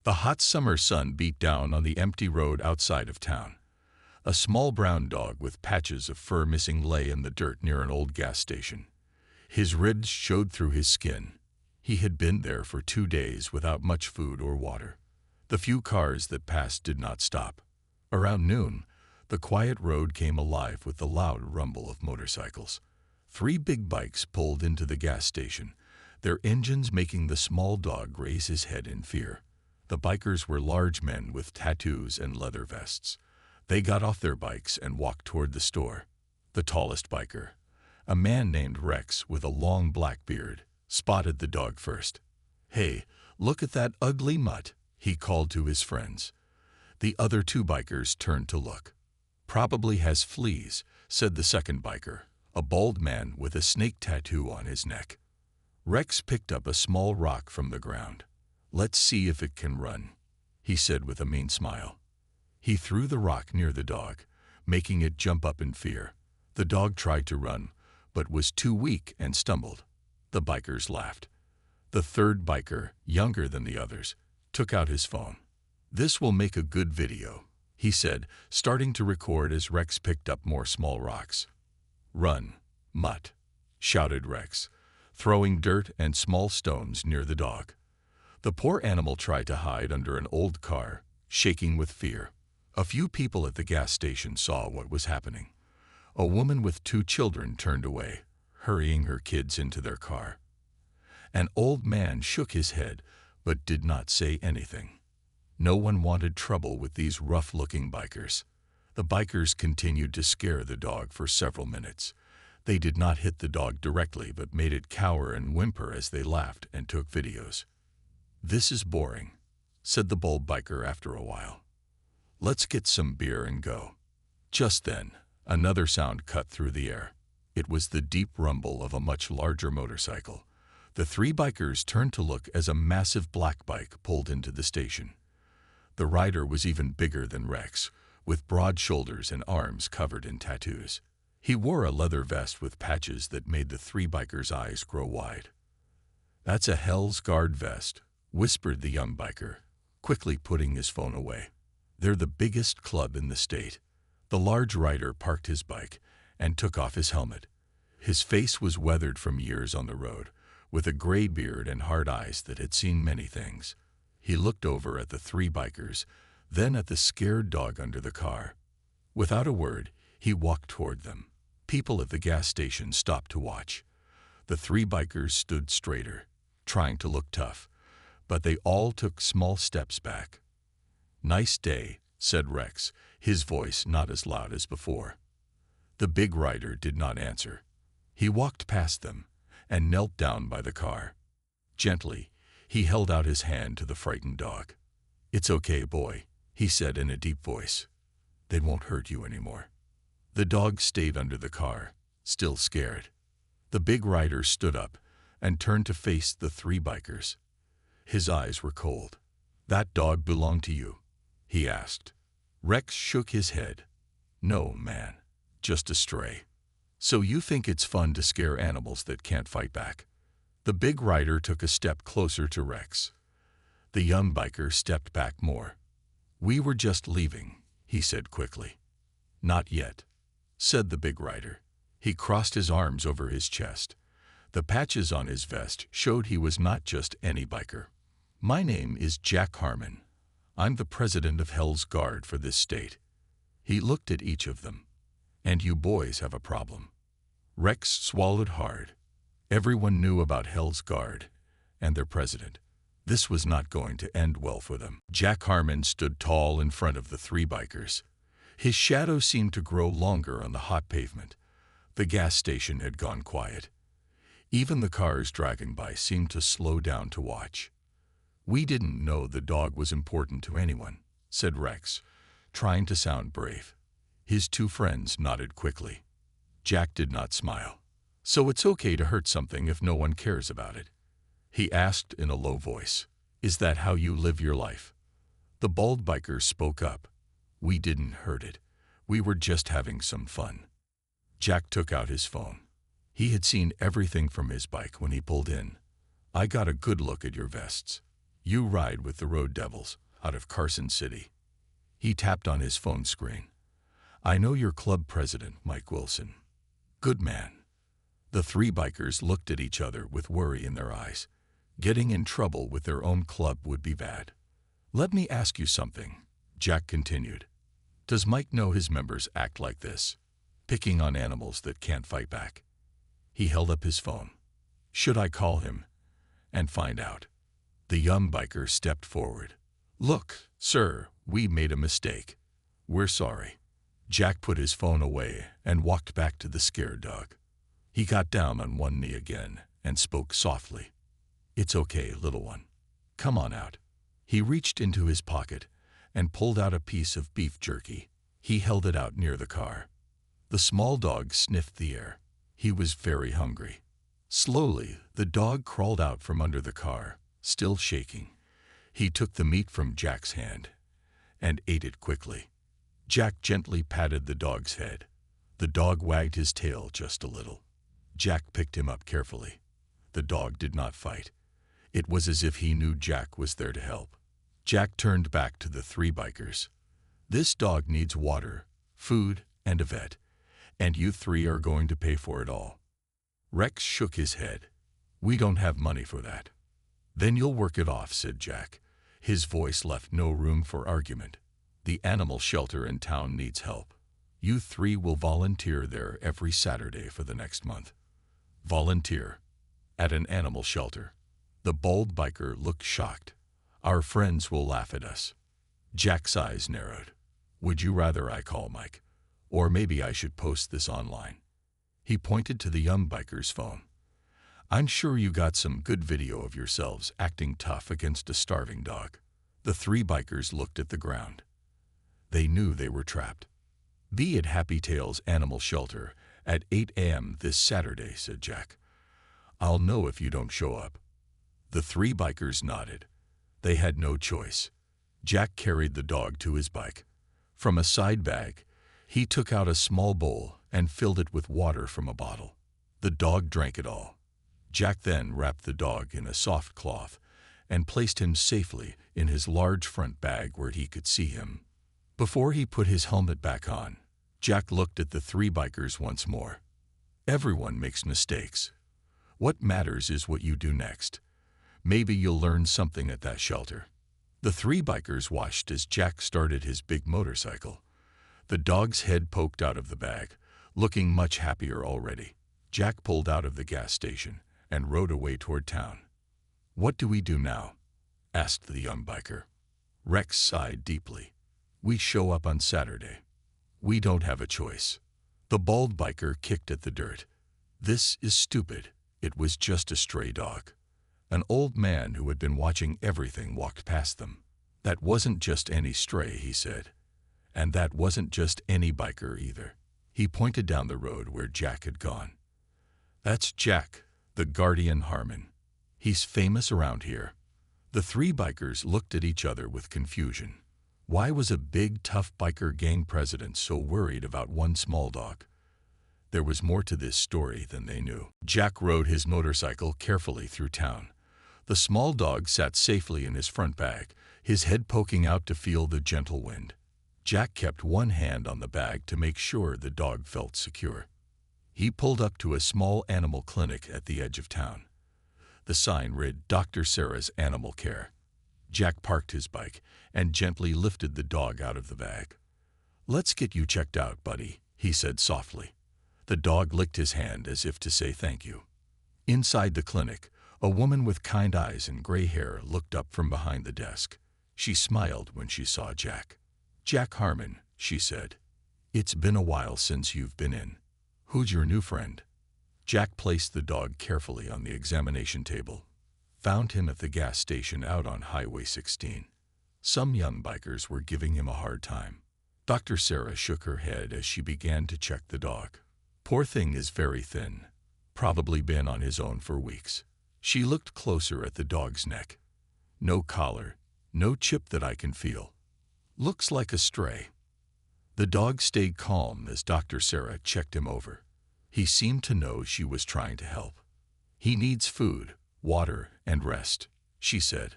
The hot summer sun beat down on the empty road outside of town. A small brown dog with patches of fur missing lay in the dirt near an old gas station. His ribs showed through his skin. He had been there for 2 days without much food or water. The few cars that passed did not stop. Around noon, the quiet road came alive with the loud rumble of motorcycles. 3 big bikes pulled into the gas station, their engines making the small dog raise his head in fear. The bikers were large men with tattoos and leather vests. They got off their bikes and walked toward the store. The tallest biker, a man named Rex with a long black beard, spotted the dog first. "Hey, look at that ugly mutt," he called to his friends. The other 2 bikers turned to look. "Probably has fleas," said the second biker, a bald man with a snake tattoo on his neck. Rex picked up a small rock from the ground. "Let's see if it can run," he said with a mean smile. He threw the rock near the dog, making it jump up in fear. The dog tried to run, but was too weak and stumbled. The bikers laughed. The third biker, younger than the others, took out his phone. "This will make a good video," he said, starting to record as Rex picked up more small rocks. "Run, mutt," shouted Rex, throwing dirt and small stones near the dog. The poor animal tried to hide under an old car, shaking with fear. A few people at the gas station saw what was happening. A woman with 2 children turned away, hurrying her kids into their car. An old man shook his head, but did not say anything. No one wanted trouble with these rough-looking bikers. The bikers continued to scare the dog for several minutes. They did not hit the dog directly, but made it cower and whimper as they laughed and took videos. "This is boring," said the bold biker after a while. "Let's get some beer and go." Just then, another sound cut through the air. It was the deep rumble of a much larger motorcycle. The 3 bikers turned to look as a massive black bike pulled into the station. The rider was even bigger than Rex, with broad shoulders and arms covered in tattoos. He wore a leather vest with patches that made the 3 bikers' eyes grow wide. "That's a Hell's Guard vest," whispered the young biker, quickly putting his phone away. "They're the biggest club in the state." The large rider parked his bike and took off his helmet. His face was weathered from years on the road, with a gray beard and hard eyes that had seen many things. He looked over at the 3 bikers, then at the scared dog under the car. Without a word, he walked toward them. People at the gas station stopped to watch. The 3 bikers stood straighter, trying to look tough, but they all took small steps back. "Nice day," said Rex, his voice not as loud as before. The big rider did not answer. He walked past them and knelt down by the car. Gently, he held out his hand to the frightened dog. "It's okay, boy," he said in a deep voice. "They won't hurt you anymore." The dog stayed under the car, still scared. The big rider stood up and turned to face the 3 bikers. His eyes were cold. "That dog belonged to you?" he asked. Rex shook his head. "No, man, just a stray." "So you think it's fun to scare animals that can't fight back?" The big rider took a step closer to Rex. The young biker stepped back more. "We were just leaving," he said quickly. "Not yet," said the big rider. He crossed his arms over his chest. The patches on his vest showed he was not just any biker. "My name is Jack Harmon. I'm the president of Hell's Guard for this state." He looked at each of them. "And you boys have a problem." Rex swallowed hard. Everyone knew about Hell's Guard and their president. This was not going to end well for them. Jack Harmon stood tall in front of the 3 bikers. His shadow seemed to grow longer on the hot pavement. The gas station had gone quiet. Even the cars driving by seemed to slow down to watch. "We didn't know the dog was important to anyone," said Rex, trying to sound brave. His 2 friends nodded quickly. Jack did not smile. "So it's okay to hurt something if no one cares about it?" he asked in a low voice. "Is that how you live your life?" The bald biker spoke up. "We didn't hurt it. We were just having some fun." Jack took out his phone. He had seen everything from his bike when he pulled in. "I got a good look at your vests. You ride with the Road Devils out of Carson City. He tapped on his phone screen. I know your club president, Mike Wilson. Good man. The three bikers looked at each other with worry in their eyes. Getting in trouble with their own club would be bad. Let me ask you something, Jack continued. Does Mike know his members act like this, picking on animals that can't fight back? He held up his phone. Should I call him and find out? The young biker stepped forward. Look, sir, we made a mistake. We're sorry. Jack put his phone away and walked back to the scared dog. He got down on one knee again and spoke softly. It's okay, little one. Come on out. He reached into his pocket and pulled out a piece of beef jerky. He held it out near the car. The small dog sniffed the air. He was very hungry. Slowly, the dog crawled out from under the car, still shaking. He took the meat from Jack's hand and ate it quickly. Jack gently patted the dog's head. The dog wagged his tail just a little. Jack picked him up carefully. The dog did not fight. It was as if he knew Jack was there to help. Jack turned back to the three bikers. This dog needs water, food, and a vet, and you three are going to pay for it all. Rex shook his head. We don't have money for that. Then you'll work it off, said Jack. His voice left no room for argument. The animal shelter in town needs help. You three will volunteer there every Saturday for the next month. Volunteer at an animal shelter. The bald biker looked shocked. Our friends will laugh at us. Jack's eyes narrowed. Would you rather I call Mike? Or maybe I should post this online. He pointed to the young biker's phone. I'm sure you got some good video of yourselves acting tough against a starving dog. The three bikers looked at the ground. They knew they were trapped. Be at Happy Tail's animal shelter at 8 a.m. this Saturday, said Jack. I'll know if you don't show up. The three bikers nodded. They had no choice. Jack carried the dog to his bike. From a side bag, he took out a small bowl and filled it with water from a bottle. The dog drank it all. Jack then wrapped the dog in a soft cloth and placed him safely in his large front bag where he could see him. Before he put his helmet back on, Jack looked at the three bikers once more. Everyone makes mistakes. What matters is what you do next. Maybe you'll learn something at that shelter. The three bikers watched as Jack started his big motorcycle. The dog's head poked out of the bag, looking much happier already. Jack pulled out of the gas station and rode away toward town. What do we do now? Asked the young biker. Rex sighed deeply. We show up on Saturday. We don't have a choice. The bald biker kicked at the dirt. This is stupid. It was just a stray dog. An old man who had been watching everything walked past them. That wasn't just any stray, he said. And that wasn't just any biker either. He pointed down the road where Jack had gone. That's Jack, the guardian Harmon. He's famous around here. The three bikers looked at each other with confusion. Why was a big, tough biker gang president so worried about one small dog? There was more to this story than they knew. Jack rode his motorcycle carefully through town. The small dog sat safely in his front bag, his head poking out to feel the gentle wind. Jack kept one hand on the bag to make sure the dog felt secure. He pulled up to a small animal clinic at the edge of town. The sign read Dr. Sarah's Animal Care. Jack parked his bike and gently lifted the dog out of the bag. Let's get you checked out, buddy, he said softly. The dog licked his hand as if to say thank you. Inside the clinic, a woman with kind eyes and gray hair looked up from behind the desk. She smiled when she saw Jack. Jack Harmon, she said. It's been a while since you've been in. Who's your new friend? Jack placed the dog carefully on the examination table. Found him at the gas station out on Highway 16. Some young bikers were giving him a hard time. Dr. Sarah shook her head as she began to check the dog. Poor thing is very thin. Probably been on his own for weeks. She looked closer at the dog's neck. No collar, no chip that I can feel. Looks like a stray. The dog stayed calm as Dr. Sarah checked him over. He seemed to know she was trying to help. He needs food, water, and rest, she said.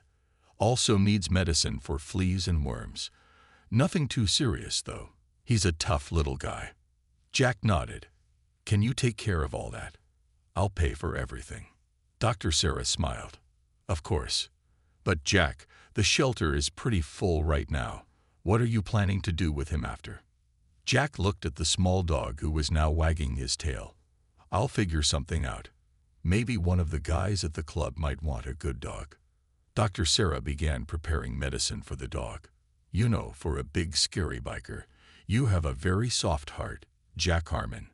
Also needs medicine for fleas and worms. Nothing too serious, though. He's a tough little guy. Jack nodded. Can you take care of all that? I'll pay for everything. Dr. Sarah smiled. Of course. But Jack, the shelter is pretty full right now. What are you planning to do with him after? Jack looked at the small dog who was now wagging his tail. I'll figure something out. Maybe one of the guys at the club might want a good dog. Dr. Sarah began preparing medicine for the dog. You know, for a big scary biker, you have a very soft heart, Jack Harmon.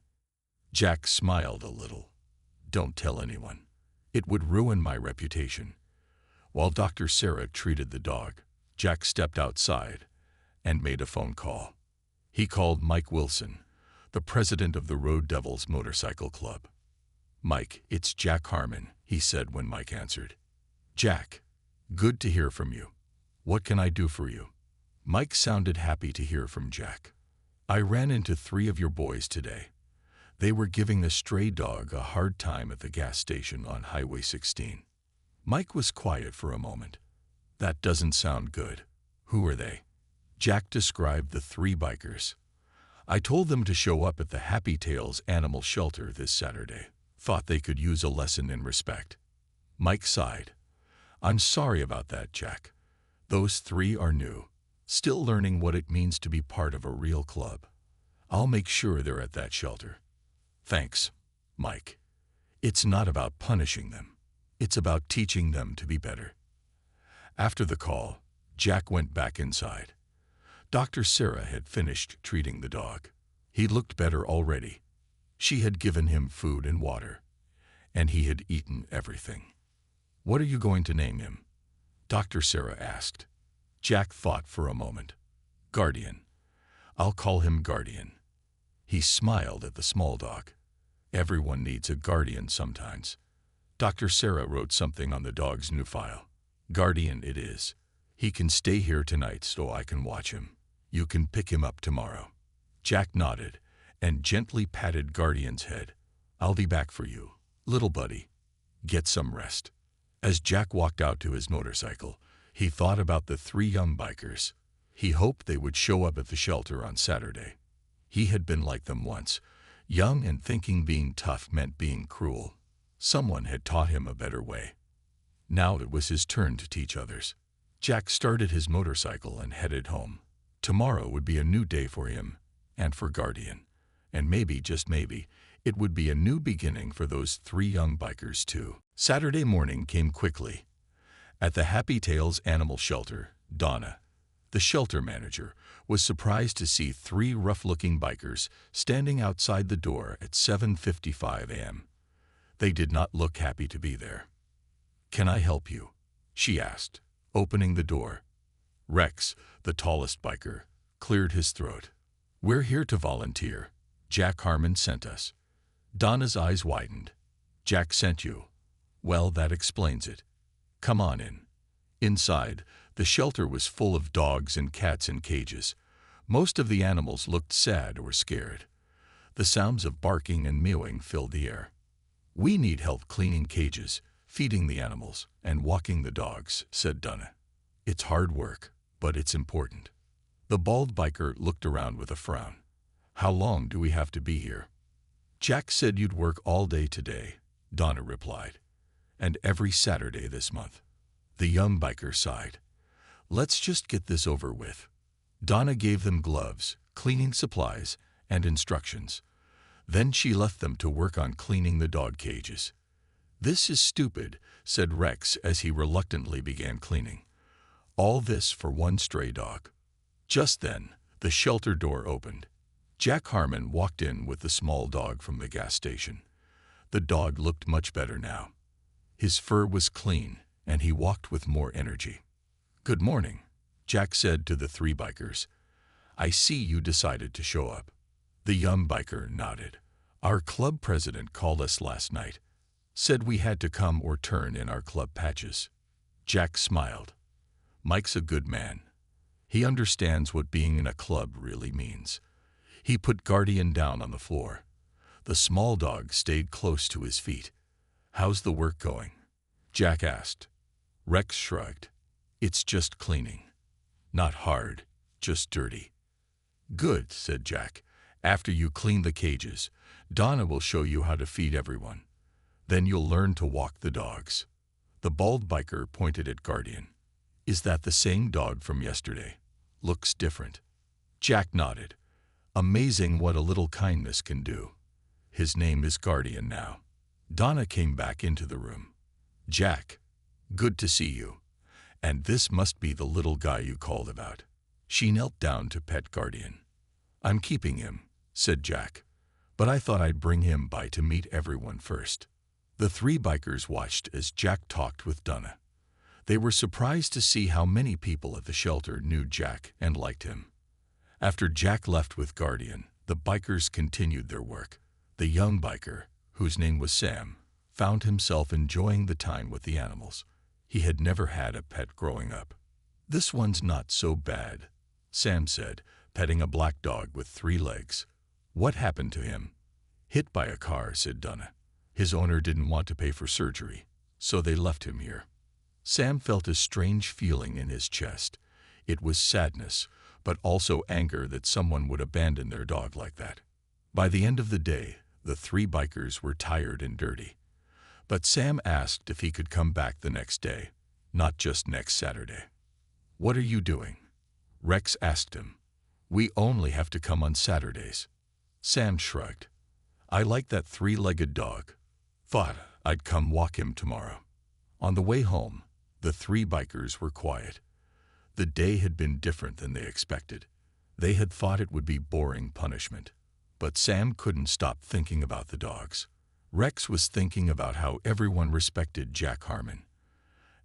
Jack smiled a little. Don't tell anyone. It would ruin my reputation. While Dr. Sarah treated the dog, Jack stepped outside and made a phone call. He called Mike Wilson, the president of the Road Devils Motorcycle Club. Mike, it's Jack Harmon, he said when Mike answered. Jack, good to hear from you. What can I do for you? Mike sounded happy to hear from Jack. I ran into 3 of your boys today. They were giving a stray dog a hard time at the gas station on Highway 16. Mike was quiet for a moment. That doesn't sound good. Who are they? Jack described the 3 bikers. I told them to show up at the Happy Tails Animal Shelter this Saturday. Thought they could use a lesson in respect. Mike sighed. I'm sorry about that, Jack. Those 3 are new, still learning what it means to be part of a real club. I'll make sure they're at that shelter. Thanks, Mike. It's not about punishing them. It's about teaching them to be better. After the call, Jack went back inside. Dr. Sarah had finished treating the dog. He looked better already. She had given him food and water, and he had eaten everything. What are you going to name him? Dr. Sarah asked. Jack thought for a moment. Guardian. I'll call him Guardian. He smiled at the small dog. Everyone needs a guardian sometimes. Dr. Sarah wrote something on the dog's new file. Guardian it is. He can stay here tonight so I can watch him. You can pick him up tomorrow. Jack nodded and gently patted Guardian's head. I'll be back for you, little buddy. Get some rest. As Jack walked out to his motorcycle, he thought about the 3 young bikers. He hoped they would show up at the shelter on Saturday. He had been like them once, young and thinking being tough meant being cruel. Someone had taught him a better way. Now it was his turn to teach others. Jack started his motorcycle and headed home. Tomorrow would be a new day for him and for Guardian. And maybe, just maybe, it would be a new beginning for those 3 young bikers too. Saturday morning came quickly. At the Happy Tails Animal Shelter, Donna, the shelter manager, was surprised to see 3 rough-looking bikers standing outside the door at 7:55 a.m. They did not look happy to be there. Can I help you? She asked, opening the door. Rex, the tallest biker, cleared his throat. We're here to volunteer. Jack Harmon sent us. Donna's eyes widened. Jack sent you. Well, that explains it. Come on in. Inside, the shelter was full of dogs and cats in cages. Most of the animals looked sad or scared. The sounds of barking and mewing filled the air. We need help cleaning cages, feeding the animals, and walking the dogs, said Donna. It's hard work, but it's important. The bald biker looked around with a frown. How long do we have to be here? Jack said you'd work all day today, Donna replied. And every Saturday this month. The young biker sighed. Let's just get this over with. Donna gave them gloves, cleaning supplies, and instructions. Then she left them to work on cleaning the dog cages. This is stupid, said Rex as he reluctantly began cleaning. All this for one stray dog. Just then, the shelter door opened. Jack Harmon walked in with the small dog from the gas station. The dog looked much better now. His fur was clean, and he walked with more energy. Good morning, Jack said to the 3 bikers. I see you decided to show up. The young biker nodded. Our club president called us last night. Said we had to come or turn in our club patches. Jack smiled. Mike's a good man. He understands what being in a club really means. He put Guardian down on the floor. The small dog stayed close to his feet. How's the work going? Jack asked. Rex shrugged. It's just cleaning. Not hard, just dirty. Good, said Jack. After you clean the cages, Donna will show you how to feed everyone. Then you'll learn to walk the dogs. The bald biker pointed at Guardian. Is that the same dog from yesterday? Looks different. Jack nodded. Amazing what a little kindness can do. His name is Guardian now. Donna came back into the room. Jack, good to see you. And this must be the little guy you called about. She knelt down to pet Guardian. I'm keeping him, said Jack, but I thought I'd bring him by to meet everyone first. The three bikers watched as Jack talked with Donna. They were surprised to see how many people at the shelter knew Jack and liked him. After Jack left with Guardian, the bikers continued their work. The young biker, whose name was Sam, found himself enjoying the time with the animals. He had never had a pet growing up. This one's not so bad, Sam said, petting a black dog with 3 legs. What happened to him? Hit by a car, said Donna. His owner didn't want to pay for surgery, so they left him here. Sam felt a strange feeling in his chest. It was sadness, but also anger that someone would abandon their dog like that. By the end of the day, the 3 bikers were tired and dirty. But Sam asked if he could come back the next day, not just next Saturday. What are you doing? Rex asked him. We only have to come on Saturdays. Sam shrugged. I like that 3-legged dog. Thought I'd come walk him tomorrow. On the way home, the 3 bikers were quiet. The day had been different than they expected. They had thought it would be boring punishment. But Sam couldn't stop thinking about the dogs. Rex was thinking about how everyone respected Jack Harmon.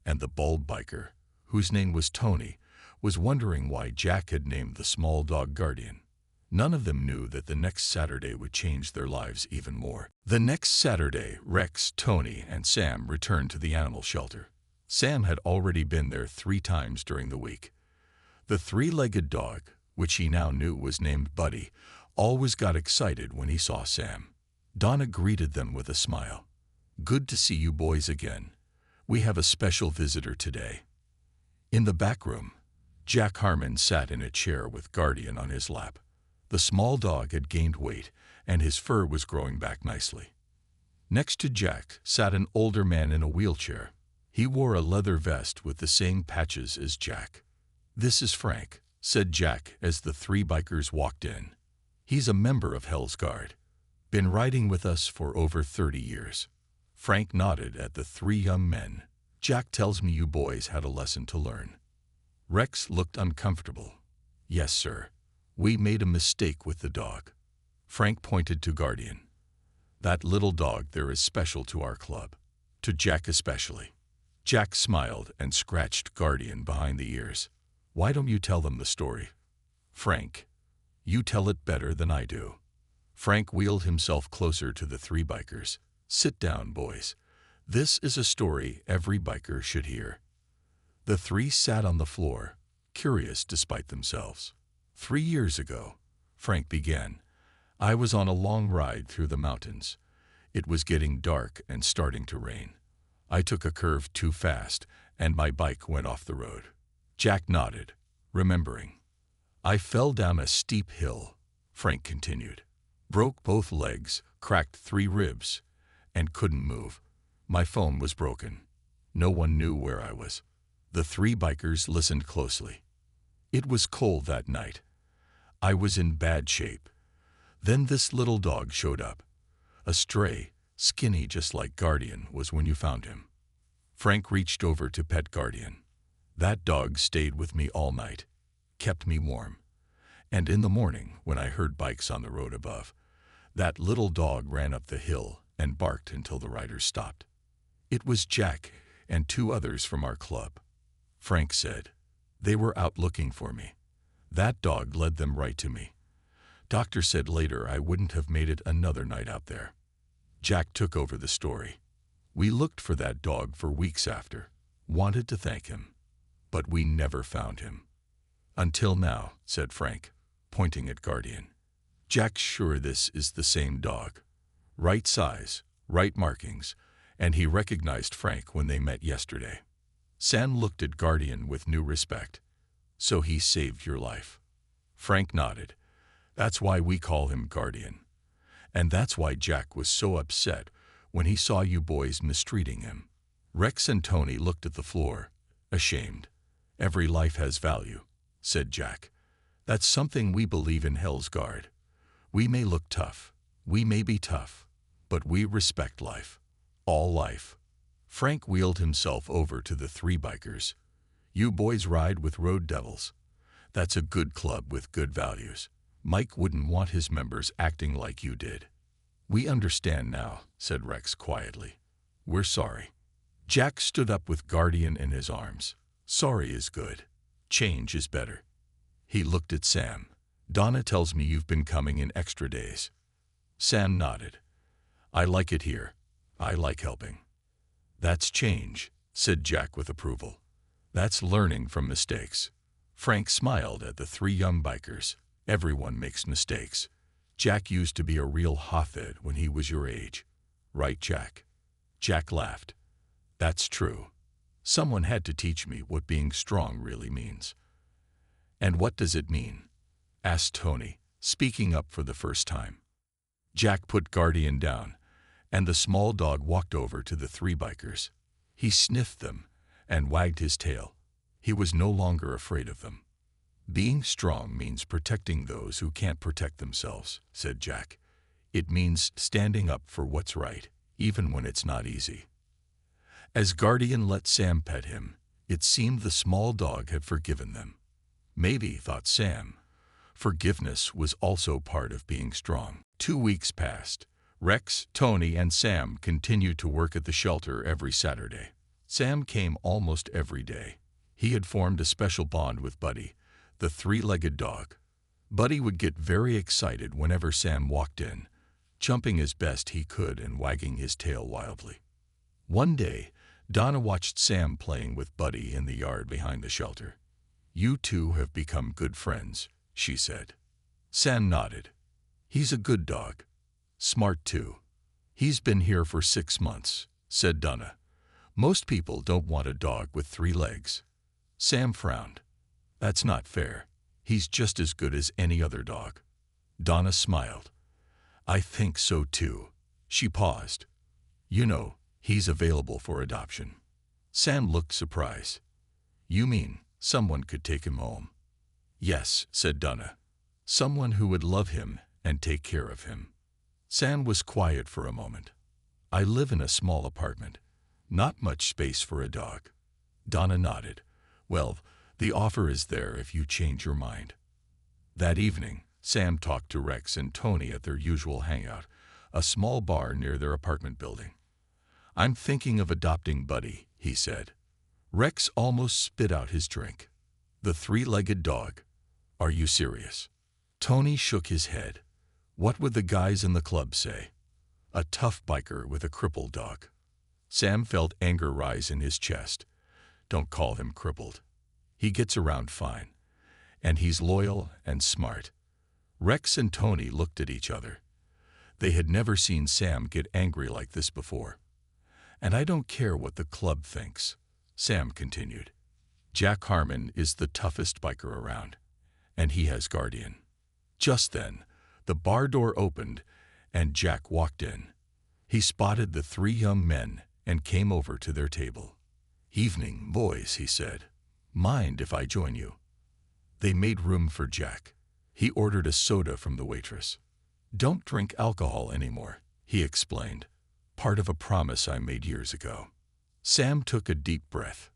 And the bald biker, whose name was Tony, was wondering why Jack had named the small dog Guardian. None of them knew that the next Saturday would change their lives even more. The next Saturday, Rex, Tony, and Sam returned to the animal shelter. Sam had already been there 3 times during the week. The 3-legged dog, which he now knew was named Buddy, always got excited when he saw Sam. Donna greeted them with a smile. Good to see you boys again. We have a special visitor today. In the back room, Jack Harmon sat in a chair with Guardian on his lap. The small dog had gained weight, and his fur was growing back nicely. Next to Jack sat an older man in a wheelchair. He wore a leather vest with the same patches as Jack. This is Frank, said Jack as the 3 bikers walked in. He's a member of Hell's Guard. Been riding with us for over 30 years. Frank nodded at the 3 young men. Jack tells me you boys had a lesson to learn. Rex looked uncomfortable. Yes, sir. We made a mistake with the dog. Frank pointed to Guardian. That little dog there is special to our club. To Jack especially. Jack smiled and scratched Guardian behind the ears. Why don't you tell them the story? Frank, you tell it better than I do. Frank wheeled himself closer to the 3 bikers. Sit down, boys. This is a story every biker should hear. The 3 sat on the floor, curious despite themselves. 3 years ago, Frank began, I was on a long ride through the mountains. It was getting dark and starting to rain. I took a curve too fast, and my bike went off the road. Jack nodded, remembering. I fell down a steep hill, Frank continued. Broke both legs, cracked 3 ribs, and couldn't move. My phone was broken. No one knew where I was. The 3 bikers listened closely. It was cold that night. I was in bad shape. Then this little dog showed up. A stray, skinny just like Guardian was when you found him. Frank reached over to pet Guardian. That dog stayed with me all night, kept me warm. And in the morning, when I heard bikes on the road above, that little dog ran up the hill and barked until the riders stopped. It was Jack and 2 others from our club. Frank said, they were out looking for me. That dog led them right to me. Doctor said later I wouldn't have made it another night out there. Jack took over the story. We looked for that dog for weeks after, wanted to thank him, but we never found him. Until now, said Frank, pointing at Guardian. Jack's sure this is the same dog. Right size, right markings, and he recognized Frank when they met yesterday. Sam looked at Guardian with new respect. So he saved your life. Frank nodded. That's why we call him Guardian. And that's why Jack was so upset when he saw you boys mistreating him. Rex and Tony looked at the floor, ashamed. Every life has value, said Jack. That's something we believe in Hell's Guard. We may look tough, we may be tough, but we respect life. All life. Frank wheeled himself over to the three bikers. You boys ride with road devils. That's a good club with good values. Mike wouldn't want his members acting like you did. We understand now, said Rex quietly. We're sorry. Jack stood up with Guardian in his arms. Sorry is good. Change is better. He looked at Sam. Donna tells me you've been coming in extra days. Sam nodded. I like it here. I like helping. That's change, said Jack with approval. That's learning from mistakes. Frank smiled at the three young bikers. Everyone makes mistakes. Jack used to be a real hothead when he was your age. Right, Jack? Jack laughed. That's true. Someone had to teach me what being strong really means. And what does it mean? Asked Tony, speaking up for the first time. Jack put Guardian down, and the small dog walked over to the three bikers. He sniffed them and wagged his tail. He was no longer afraid of them. Being strong means protecting those who can't protect themselves, said Jack. It means standing up for what's right, even when it's not easy. As Guardian let Sam pet him, it seemed the small dog had forgiven them. Maybe, thought Sam, forgiveness was also part of being strong. 2 weeks passed. Rex, Tony, and Sam continued to work at the shelter every Saturday. Sam came almost every day. He had formed a special bond with Buddy, the three-legged dog. Buddy would get very excited whenever Sam walked in, jumping as best he could and wagging his tail wildly. One day, Donna watched Sam playing with Buddy in the yard behind the shelter. You two have become good friends, she said. Sam nodded. He's a good dog. Smart too. He's been here for 6 months, said Donna. Most people don't want a dog with 3 legs. Sam frowned. That's not fair. He's just as good as any other dog. Donna smiled. I think so too. She paused. You know, he's available for adoption. Sam looked surprised. You mean someone could take him home? Yes, said Donna. Someone who would love him and take care of him. Sam was quiet for a moment. I live in a small apartment. Not much space for a dog. Donna nodded. Well, the offer is there if you change your mind. That evening, Sam talked to Rex and Tony at their usual hangout, a small bar near their apartment building. I'm thinking of adopting Buddy, he said. Rex almost spit out his drink. The three-legged dog. Are you serious? Tony shook his head. What would the guys in the club say? A tough biker with a crippled dog. Sam felt anger rise in his chest. Don't call him crippled. He gets around fine. And he's loyal and smart. Rex and Tony looked at each other. They had never seen Sam get angry like this before. And I don't care what the club thinks, Sam continued. Jack Harmon is the toughest biker around, and he has Guardian. Just then, the bar door opened, and Jack walked in. He spotted the 3 young men and came over to their table. Evening, boys, he said. Mind if I join you? They made room for Jack. He ordered a soda from the waitress. Don't drink alcohol anymore, he explained. Part of a promise I made years ago. Sam took a deep breath.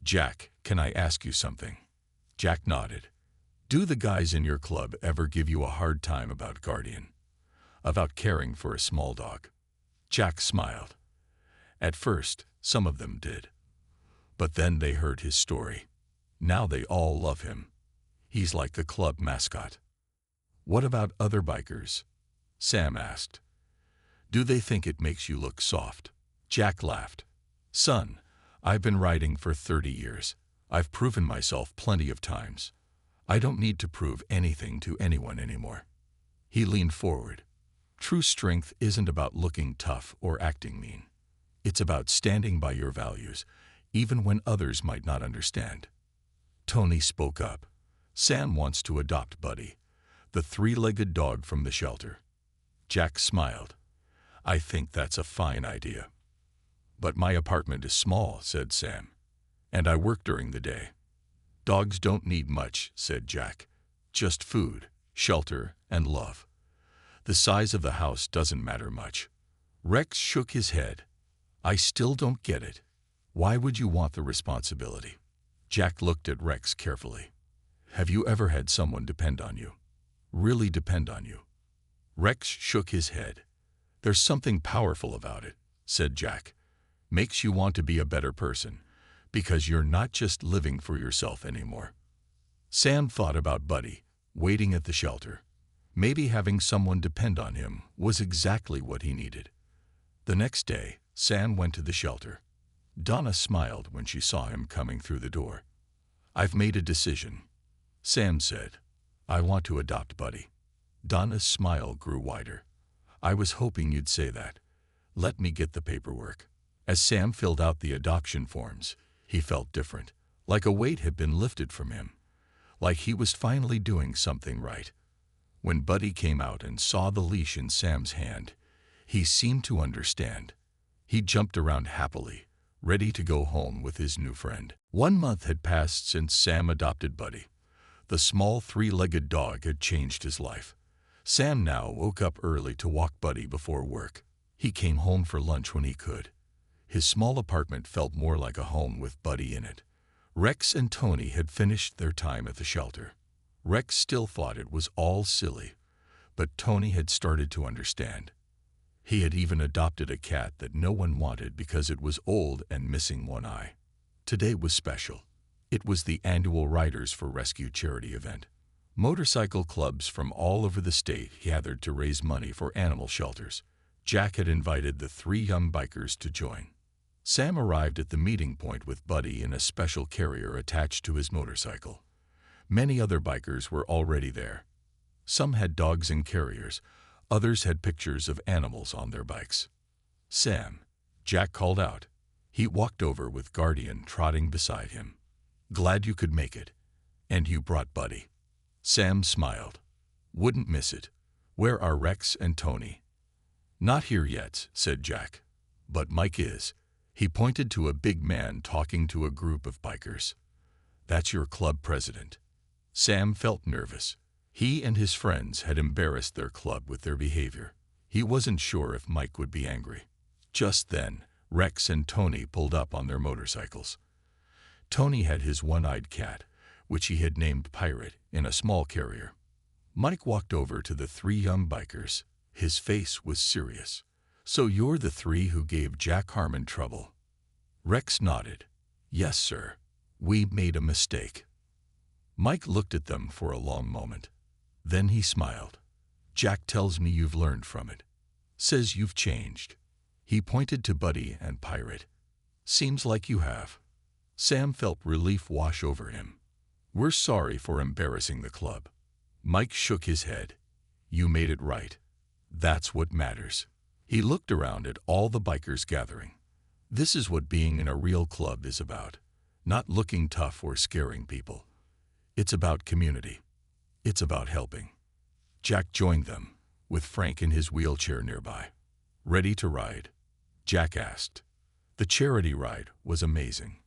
Jack, can I ask you something? Jack nodded. Do the guys in your club ever give you a hard time about Guardian? About caring for a small dog? Jack smiled. At first, some of them did. But then they heard his story. Now they all love him. He's like the club mascot. What about other bikers? Sam asked. Do they think it makes you look soft? Jack laughed. Son, I've been riding for 30 years. I've proven myself plenty of times. I don't need to prove anything to anyone anymore. He leaned forward. True strength isn't about looking tough or acting mean. It's about standing by your values, even when others might not understand. Tony spoke up. Sam wants to adopt Buddy, the three-legged dog from the shelter. Jack smiled. I think that's a fine idea. But my apartment is small, said Sam, and I work during the day. Dogs don't need much, said Jack. Just food, shelter, and love. The size of the house doesn't matter much. Rex shook his head. I still don't get it. Why would you want the responsibility? Jack looked at Rex carefully. Have you ever had someone depend on you? Really depend on you? Rex shook his head. There's something powerful about it, said Jack. Makes you want to be a better person, because you're not just living for yourself anymore. Sam thought about Buddy, waiting at the shelter. Maybe having someone depend on him was exactly what he needed. The next day, Sam went to the shelter. Donna smiled when she saw him coming through the door. I've made a decision, Sam said. I want to adopt Buddy. Donna's smile grew wider. I was hoping you'd say that. Let me get the paperwork. As Sam filled out the adoption forms, he felt different, like a weight had been lifted from him, like he was finally doing something right. When Buddy came out and saw the leash in Sam's hand, he seemed to understand. He jumped around happily, ready to go home with his new friend. 1 month had passed since Sam adopted Buddy. The small three-legged dog had changed his life. Sam now woke up early to walk Buddy before work. He came home for lunch when he could. His small apartment felt more like a home with Buddy in it. Rex and Tony had finished their time at the shelter. Rex still thought it was all silly, but Tony had started to understand. He had even adopted a cat that no one wanted because it was old and missing one eye. Today was special. It was the annual Riders for Rescue charity event. Motorcycle clubs from all over the state gathered to raise money for animal shelters. Jack had invited the 3 young bikers to join. Sam arrived at the meeting point with Buddy in a special carrier attached to his motorcycle. Many other bikers were already there. Some had dogs in carriers, others had pictures of animals on their bikes. Sam, Jack called out. He walked over with Guardian trotting beside him. Glad you could make it. And you brought Buddy. Sam smiled. Wouldn't miss it. Where are Rex and Tony? Not here yet, said Jack. But Mike is. He pointed to a big man talking to a group of bikers. That's your club president. Sam felt nervous. He and his friends had embarrassed their club with their behavior. He wasn't sure if Mike would be angry. Just then, Rex and Tony pulled up on their motorcycles. Tony had his one-eyed cat, which he had named Pirate, in a small carrier. Mike walked over to the 3 young bikers. His face was serious. So you're the 3 who gave Jack Harmon trouble? Rex nodded. Yes, sir. We made a mistake. Mike looked at them for a long moment. Then he smiled. Jack tells me you've learned from it. Says you've changed. He pointed to Buddy and Pirate. Seems like you have. Sam felt relief wash over him. We're sorry for embarrassing the club. Mike shook his head. You made it right. That's what matters. He looked around at all the bikers gathering. This is what being in a real club is about. Not looking tough or scaring people. It's about community. It's about helping. Jack joined them, with Frank in his wheelchair nearby. Ready to ride? Jack asked. The charity ride was amazing.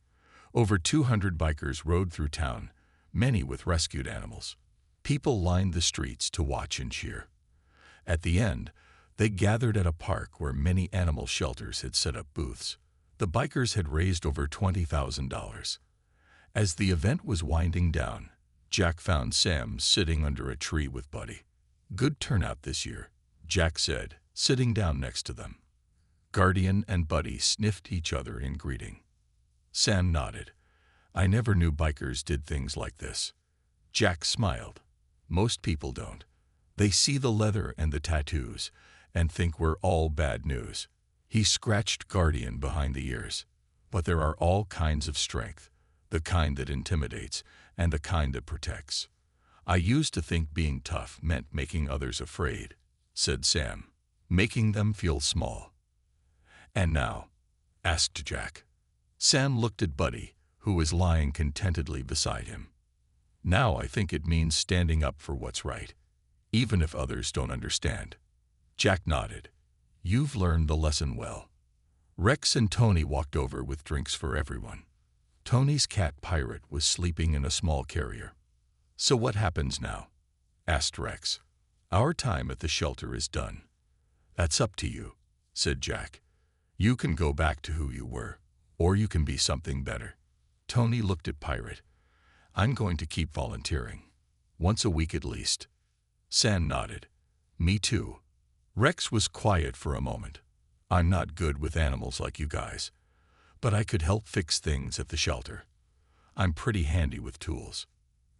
Over 200 bikers rode through town, many with rescued animals. People lined the streets to watch and cheer. At the end, they gathered at a park where many animal shelters had set up booths. The bikers had raised over $20,000. As the event was winding down, Jack found Sam sitting under a tree with Buddy. Good turnout this year, Jack said, sitting down next to them. Guardian and Buddy sniffed each other in greeting. Sam nodded. I never knew bikers did things like this. Jack smiled. Most people don't. They see the leather and the tattoos and think we're all bad news. He scratched Guardian behind the ears. But there are all kinds of strength, the kind that intimidates and the kind that protects. I used to think being tough meant making others afraid, said Sam, making them feel small. And now? Asked Jack. Sam looked at Buddy, who was lying contentedly beside him. Now I think it means standing up for what's right, even if others don't understand. Jack nodded. You've learned the lesson well. Rex and Tony walked over with drinks for everyone. Tony's cat Pirate was sleeping in a small carrier. So what happens now? Asked Rex. Our time at the shelter is done. That's up to you, said Jack. You can go back to who you were, or you can be something better. Tony looked at Pirate. I'm going to keep volunteering. Once a week at least. Sam nodded. Me too. Rex was quiet for a moment. I'm not good with animals like you guys, but I could help fix things at the shelter. I'm pretty handy with tools.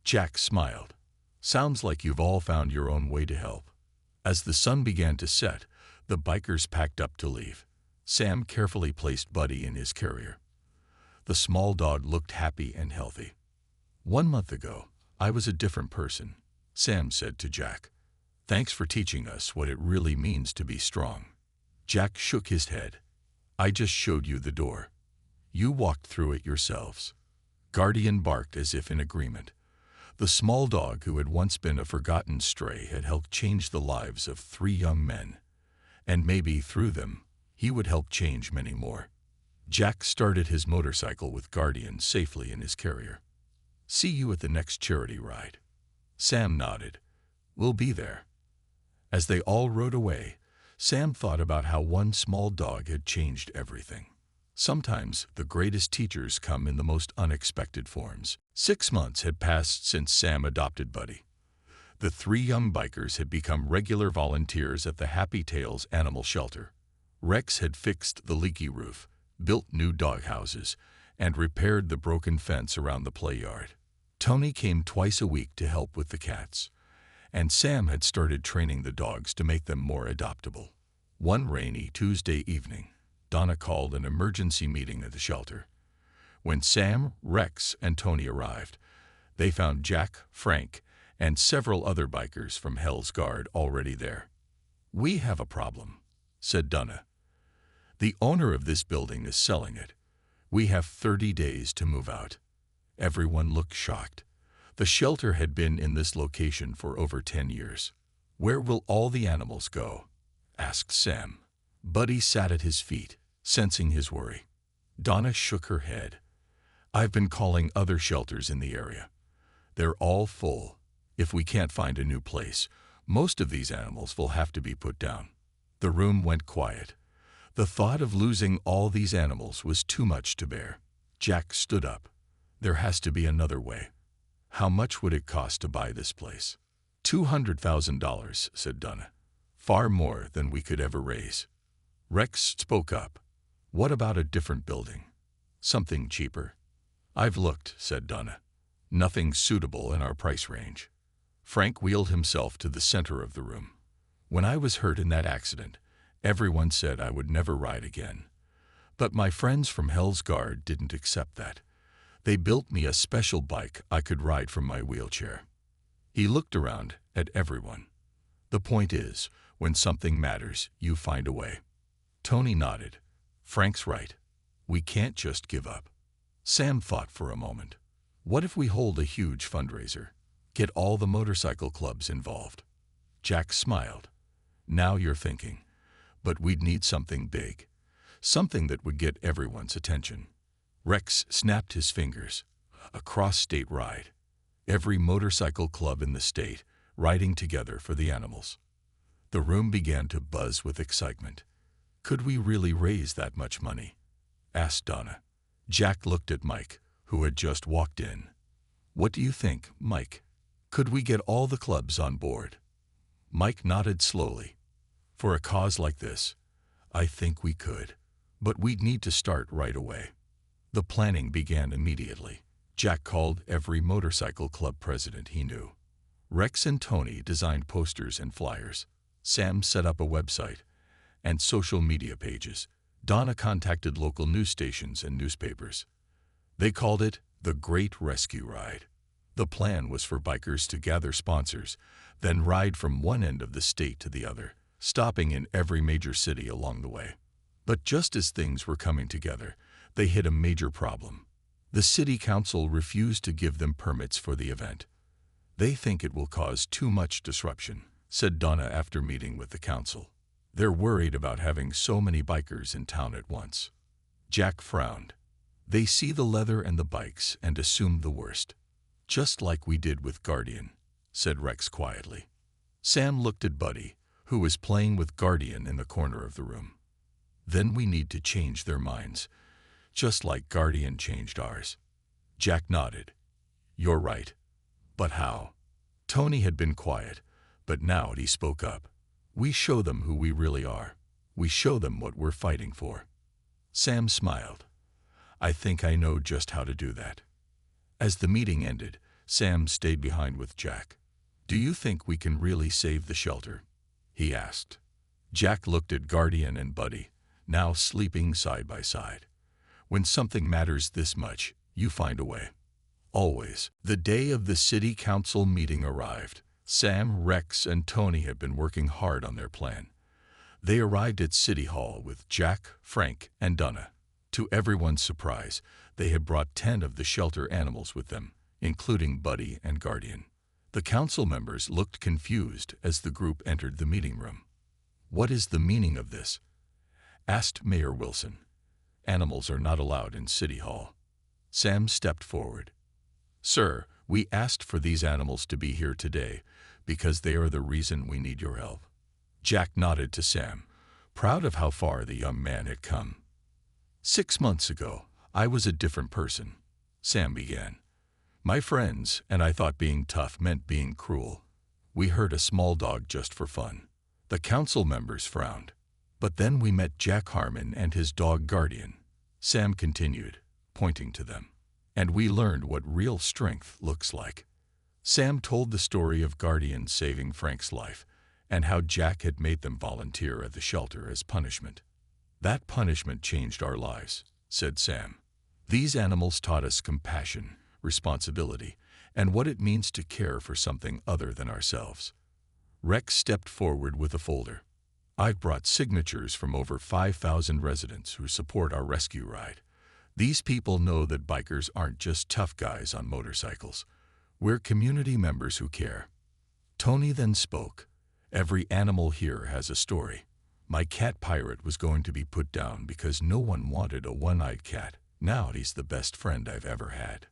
Jack smiled. Sounds like you've all found your own way to help. As the sun began to set, the bikers packed up to leave. Sam carefully placed Buddy in his carrier. The small dog looked happy and healthy. 1 month ago, I was a different person, Sam said to Jack. Thanks for teaching us what it really means to be strong. Jack shook his head. I just showed you the door. You walked through it yourselves. Guardian barked as if in agreement. The small dog who had once been a forgotten stray had helped change the lives of 3 young men. And maybe through them, he would help change many more. Jack started his motorcycle with Guardian safely in his carrier. See you at the next charity ride. Sam nodded. We'll be there. As they all rode away, Sam thought about how one small dog had changed everything. Sometimes the greatest teachers come in the most unexpected forms. 6 months had passed since Sam adopted Buddy. The 3 young bikers had become regular volunteers at the Happy Tails animal shelter. Rex had fixed the leaky roof, built new dog houses, and repaired the broken fence around the play yard. Tony came twice a week to help with the cats, and Sam had started training the dogs to make them more adoptable. One rainy Tuesday evening, Donna called an emergency meeting at the shelter. When Sam, Rex, and Tony arrived, they found Jack, Frank, and several other bikers from Hell's Guard already there. We have a problem, said Donna. The owner of this building is selling it. We have 30 days to move out. Everyone looked shocked. The shelter had been in this location for over 10 years. Where will all the animals go? Asked Sam. Buddy sat at his feet, sensing his worry. Donna shook her head. I've been calling other shelters in the area. They're all full. If we can't find a new place, most of these animals will have to be put down. The room went quiet. The thought of losing all these animals was too much to bear. Jack stood up. There has to be another way. How much would it cost to buy this place? $200,000, said Donna. Far more than we could ever raise. Rex spoke up. What about a different building? Something cheaper? I've looked, said Donna. Nothing suitable in our price range. Frank wheeled himself to the center of the room. When I was hurt in that accident, everyone said I would never ride again. But my friends from Hell's Guard didn't accept that. They built me a special bike I could ride from my wheelchair. He looked around at everyone. The point is, when something matters, you find a way. Tony nodded. Frank's right. We can't just give up. Sam thought for a moment. What if we hold a huge fundraiser? Get all the motorcycle clubs involved. Jack smiled. Now you're thinking. But we'd need something big. Something that would get everyone's attention. Rex snapped his fingers. A cross-state ride. Every motorcycle club in the state riding together for the animals. The room began to buzz with excitement. Could we really raise that much money? Asked Donna. Jack looked at Mike, who had just walked in. What do you think, Mike? Could we get all the clubs on board? Mike nodded slowly. For a cause like this, I think we could. But we'd need to start right away. The planning began immediately. Jack called every motorcycle club president he knew. Rex and Tony designed posters and flyers. Sam set up a website and social media pages. Donna contacted local news stations and newspapers. They called it the Great Rescue Ride. The plan was for bikers to gather sponsors, then ride from one end of the state to the other, stopping in every major city along the way. But just as things were coming together, they hit a major problem. The city council refused to give them permits for the event. They think it will cause too much disruption, said Donna after meeting with the council. They're worried about having so many bikers in town at once. Jack frowned. They see the leather and the bikes and assume the worst. Just like we did with Guardian, said Rex quietly. Sam looked at Buddy, who was playing with Guardian in the corner of the room. Then we need to change their minds, just like Guardian changed ours. Jack nodded. You're right. But how? Tony had been quiet, but now he spoke up. We show them who we really are. We show them what we're fighting for. Sam smiled. I think I know just how to do that. As the meeting ended, Sam stayed behind with Jack. Do you think we can really save the shelter? He asked. Jack looked at Guardian and Buddy, now sleeping side by side. When something matters this much, you find a way. Always. The day of the city council meeting arrived. Sam, Rex, and Tony had been working hard on their plan. They arrived at City Hall with Jack, Frank, and Donna. To everyone's surprise, they had brought 10 of the shelter animals with them, including Buddy and Guardian. The council members looked confused as the group entered the meeting room. What is the meaning of this? Asked Mayor Wilson. Animals are not allowed in City Hall. Sam stepped forward. Sir, we asked for these animals to be here today because they are the reason we need your help. Jack nodded to Sam, proud of how far the young man had come. 6 months ago, I was a different person, Sam began. My friends and I thought being tough meant being cruel. We hurt a small dog just for fun. The council members frowned. But then we met Jack Harmon and his dog Guardian, Sam continued, pointing to them. And we learned what real strength looks like. Sam told the story of Guardian saving Frank's life and how Jack had made them volunteer at the shelter as punishment. That punishment changed our lives, said Sam. These animals taught us compassion, responsibility, and what it means to care for something other than ourselves. Rex stepped forward with a folder. I've brought signatures from over 5,000 residents who support our rescue ride. These people know that bikers aren't just tough guys on motorcycles. We're community members who care. Tony then spoke. Every animal here has a story. My cat Pirate was going to be put down because no one wanted a one-eyed cat. Now he's the best friend I've ever had.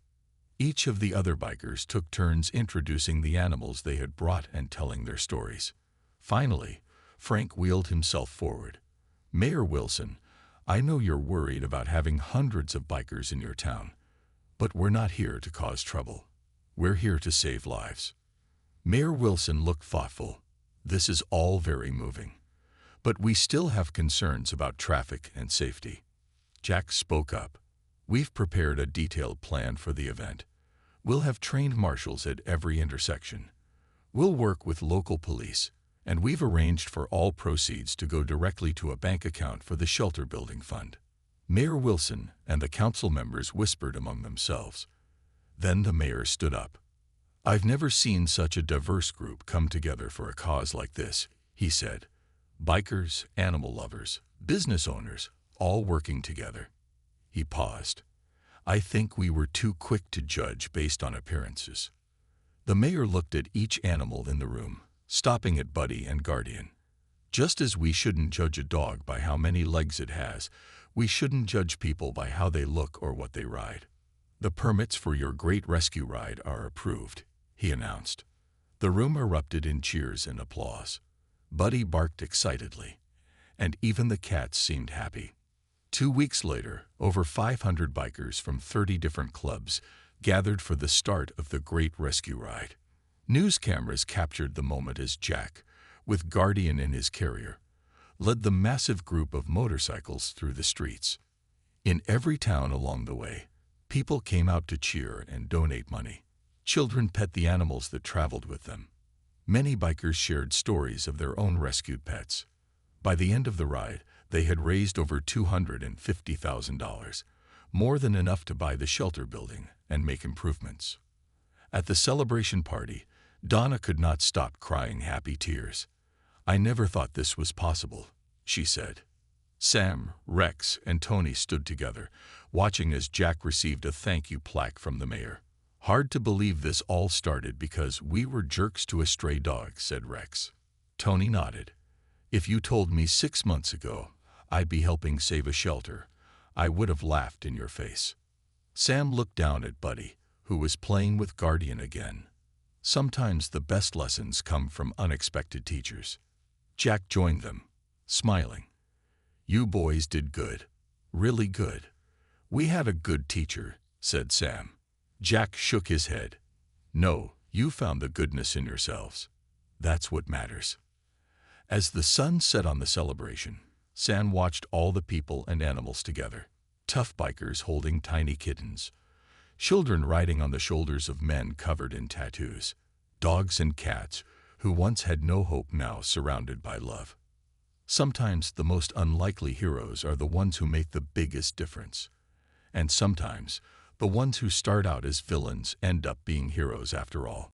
Each of the other bikers took turns introducing the animals they had brought and telling their stories. Finally, Frank wheeled himself forward. Mayor Wilson, I know you're worried about having hundreds of bikers in your town, but we're not here to cause trouble. We're here to save lives. Mayor Wilson looked thoughtful. This is all very moving, but we still have concerns about traffic and safety. Jack spoke up. We've prepared a detailed plan for the event. We'll have trained marshals at every intersection. We'll work with local police, and we've arranged for all proceeds to go directly to a bank account for the shelter building fund. Mayor Wilson and the council members whispered among themselves. Then the mayor stood up. I've never seen such a diverse group come together for a cause like this, he said. Bikers, animal lovers, business owners, all working together. He paused. I think we were too quick to judge based on appearances. The mayor looked at each animal in the room, stopping at Buddy and Guardian. Just as we shouldn't judge a dog by how many legs it has, we shouldn't judge people by how they look or what they ride. The permits for your great rescue ride are approved, he announced. The room erupted in cheers and applause. Buddy barked excitedly, and even the cats seemed happy. 2 weeks later, over 500 bikers from 30 different clubs gathered for the start of the Great Rescue Ride. News cameras captured the moment as Jack, with Guardian in his carrier, led the massive group of motorcycles through the streets. In every town along the way, people came out to cheer and donate money. Children pet the animals that traveled with them. Many bikers shared stories of their own rescued pets. By the end of the ride, they had raised over $250,000, more than enough to buy the shelter building and make improvements. At the celebration party, Donna could not stop crying happy tears. I never thought this was possible, she said. Sam, Rex, and Tony stood together, watching as Jack received a thank you plaque from the mayor. "Hard to believe this all started because we were jerks to a stray dog," said Rex. Tony nodded. "If you told me 6 months ago I'd be helping save a shelter, I would have laughed in your face." Sam looked down at Buddy, who was playing with Guardian again. Sometimes the best lessons come from unexpected teachers. Jack joined them, smiling. "You boys did good. Really good." "We had a good teacher," said Sam. Jack shook his head. "No, you found the goodness in yourselves. That's what matters." As the sun set on the celebration, Sam watched all the people and animals together. Tough bikers holding tiny kittens, children riding on the shoulders of men covered in tattoos, dogs and cats who once had no hope now surrounded by love. Sometimes the most unlikely heroes are the ones who make the biggest difference. And sometimes the ones who start out as villains end up being heroes after all.